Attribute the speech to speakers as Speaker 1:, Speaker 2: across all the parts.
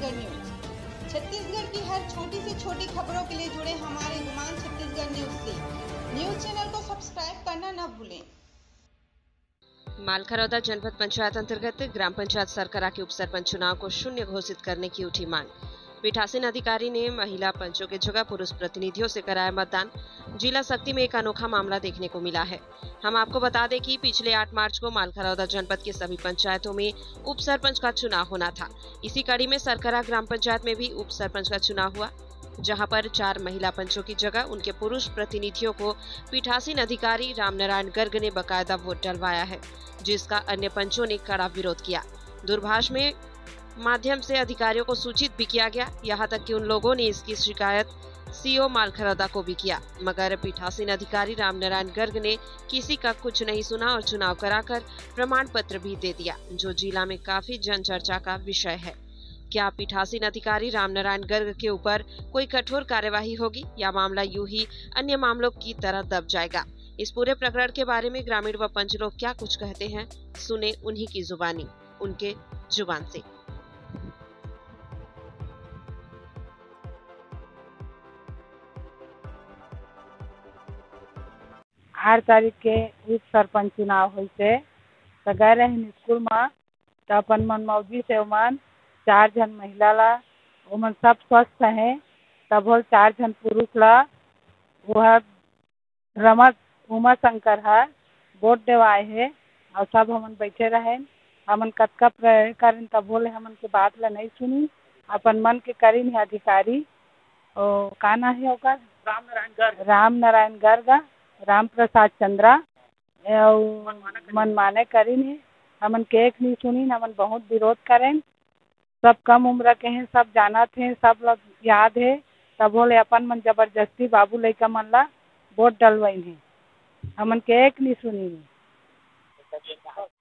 Speaker 1: Chhattisgarh news. Chhattisgarh की हर छोटी से छोटी खबरों के लिए जुड़े हमारे गुमान छत्तीसगढ़ न्यूज से। न्यूज चैनल को सब्सक्राइब करना न भूलें।
Speaker 2: मालखरौदा जनपद पंचायत अंतर्गत ग्राम पंचायत सरकरा के उप सरपंच चुनाव को शून्य घोषित करने की उठी मांग। पीठासीन अधिकारी ने महिला पंचों की जगह पुरुष प्रतिनिधियों से कराया मतदान। जिला शक्ति में एक अनोखा मामला देखने को मिला है। हम आपको बता दें कि पिछले 8 मार्च को मालखरौदा जनपद के सभी पंचायतों में उप सरपंच का चुनाव होना था। इसी कड़ी में सरकरा ग्राम पंचायत में भी उप सरपंच का चुनाव हुआ, जहां पर 4 महिला पंचों की जगह उनके पुरुष प्रतिनिधियों को पीठासीन अधिकारी रामनारायण गर्ग ने बकायदा वोट डलवाया है, जिसका अन्य पंचों ने कड़ा विरोध किया। दूरभाष में माध्यम से अधिकारियों को सूचित भी किया गया। यहाँ तक कि उन लोगों ने इसकी शिकायत सीओ मालखरौदा को भी किया, मगर पीठासीन अधिकारी रामनारायण गर्ग ने किसी का कुछ नहीं सुना और चुनाव कराकर प्रमाण पत्र भी दे दिया, जो जिला में काफी जनचर्चा का विषय है। क्या पीठासीन अधिकारी रामनारायण गर्ग के ऊपर कोई कठोर कार्यवाही होगी या मामला यूं ही अन्य मामलों की तरह दब जाएगा? इस पूरे प्रकरण के बारे में ग्रामीण व पंच लोग क्या कुछ कहते हैं, सुने उन्हीं की जुबानी, उनके जुबान से।
Speaker 3: आठ तारीख के उप सरपंच चुनाव होते तो गए रहे स्कूल में, तो अपन मन मौजी से उमन 4 जन महिला ला उमन सब स्वस्थ है, तब हो 4 जन पुरुष ला वह रमत उमा शंकर है वोट देवाए है। और सब हमन बैठे रहे, हमन कतका प्रयास करें तब बोले हमन के बात ला नहीं सुनी, अपन मन के करीन है अधिकारी और का ना है ओकर रामनारायण गर्ग राम प्रसाद चंद्रा मनमाने करीन है। हमन के एक नहीं सुनी, हमन बहुत विरोध करें। सब कम उम्र के हैं, सब जाना थे, सब लोग याद है, तब बोले अपन मन जबरदस्ती बाबू लड़का मन ला वोट डलवाइन है। हमन के एक नहीं सुनी।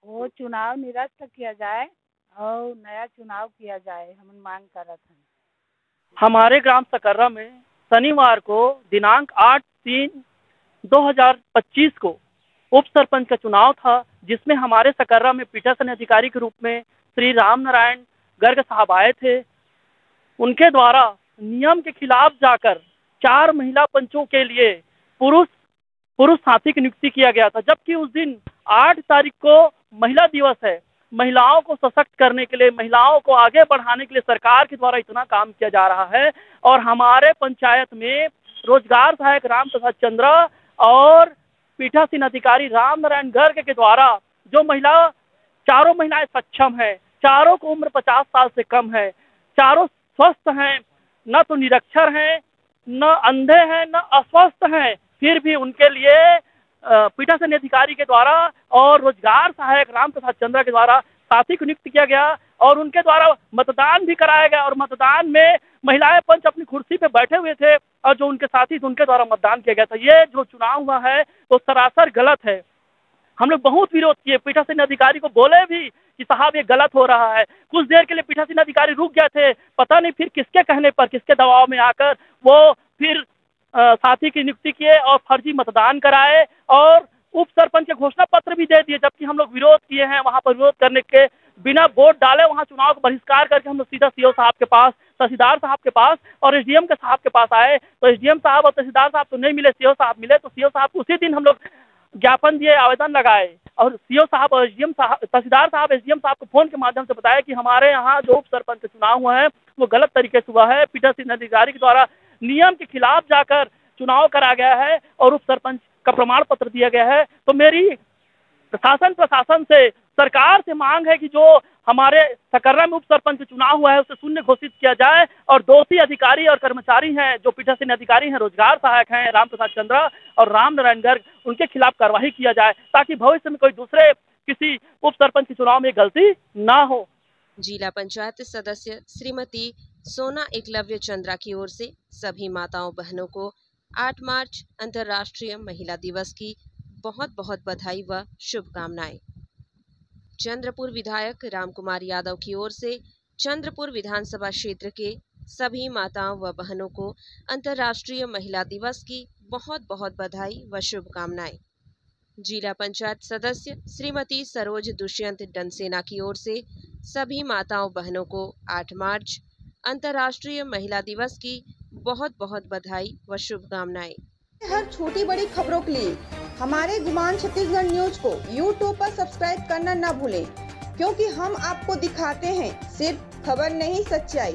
Speaker 3: वो चुनाव निरस्त किया जाए और नया चुनाव किया जाए, हमन मांग करत हैं।
Speaker 4: हमारे ग्राम सकर्रा में शनिवार को दिनांक 8/3/2025 को उप सरपंच का चुनाव था, जिसमें हमारे सकर्रा में पीठासीन अधिकारी के रूप में श्री रामनारायण गर्ग साहब आए थे। उनके द्वारा नियम के खिलाफ जाकर 4 महिला पंचों के लिए पुरुष साथी की नियुक्ति किया गया था, जबकि उस दिन 8 तारीख को महिला दिवस है। महिलाओं को सशक्त करने के लिए, महिलाओं को आगे बढ़ाने के लिए सरकार के द्वारा इतना काम किया जा रहा है। और हमारे पंचायत में रोजगार सहायक राम प्रसाद चंद्रा और पीठासीन अधिकारी रामनारायण गर्ग के द्वारा जो चारों महिलाएं सक्षम है, चारों को उम्र 50 साल से कम है, चारों स्वस्थ हैं, न तो निरक्षर हैं, न अंधे हैं, न अस्वस्थ हैं, फिर भी उनके लिए पीठासीन अधिकारी के द्वारा और रोजगार सहायक राम प्रसाद चंद्रा के द्वारा साथी को नियुक्त किया गया और उनके द्वारा मतदान भी कराया गया। और मतदान में महिलाएं पंच अपनी कुर्सी पे बैठे हुए थे और जो उनके साथी थे उनके द्वारा मतदान किया गया था। ये जो चुनाव हुआ है वो सरासर गलत है। हम लोग बहुत विरोध किए, पीठासीन अधिकारी को बोले भी कि साहब ये गलत हो रहा है। कुछ देर के लिए पीठासीन अधिकारी रुक गए थे, पता नहीं फिर किसके कहने पर, किसके दबाव में आकर वो फिर साथी की नियुक्ति किए और फर्जी मतदान कराए और उप सरपंच के घोषणा पत्र भी दे दिए, जबकि हम लोग विरोध किए हैं। वहां पर विरोध करने के बिना वोट डाले वहां चुनाव को बहिष्कार करके हम लोग सीधा सीओ साहब के पास, तहसीलदार साहब के पास और एसडीएम के साहब के पास आए, तो एसडीएम साहब और तहसीलदार साहब तो नहीं मिले, सीओ साहब मिले। तो सीओ साहब उसी दिन हम लोग ज्ञापन दिए, आवेदन लगाए और सीओ साहब और एसडीएम साहब, तहसीलदार साहब एसडीएम साहब को फोन के माध्यम से बताया कि हमारे यहाँ जो उप सरपंच का चुनाव हुआ है वो गलत तरीके से हुआ है, पीठासीन अधिकारी के द्वारा नियम के खिलाफ जाकर चुनाव करा गया है और उप सरपंच का प्रमाण पत्र दिया गया है। तो मेरी प्रशासन से, सरकार से मांग है कि जो हमारे सकर्रा में उप सरपंच चुनाव हुआ है उसे शून्य घोषित किया जाए और दोषी अधिकारी और कर्मचारी हैं जो पीठासीन अधिकारी हैं, रोजगार सहायक हैं राम प्रसाद चंद्रा और रामनारायण गर्ग, उनके खिलाफ कार्रवाई किया जाए ताकि भविष्य में कोई दूसरे किसी उप सरपंच के चुनाव में गलती ना हो।
Speaker 2: जिला पंचायत सदस्य श्रीमती सोना एकलव्य चंद्रा की ओर से सभी माताओं बहनों को 8 मार्च अंतर्राष्ट्रीय महिला दिवस की बहुत बहुत बधाई व शुभकामनाएं। चंद्रपुर विधायक रामकुमार यादव की ओर से चंद्रपुर विधानसभा क्षेत्र के सभी माताओं व बहनों को अंतर्राष्ट्रीय महिला दिवस की बहुत बहुत बधाई व शुभकामनाएं। जिला पंचायत सदस्य श्रीमती सरोज दुष्यंत डनसेना की ओर से सभी माताओं बहनों को 8 मार्च अंतर्राष्ट्रीय महिला दिवस की बहुत बहुत बधाई व शुभकामनाएं।
Speaker 1: हर छोटी बड़ी खबरों के लिए हमारे गुमान छत्तीसगढ़ न्यूज को यूट्यूब पर सब्सक्राइब करना न भूलें, क्योंकि हम आपको दिखाते हैं सिर्फ खबर नहीं, सच्चाई।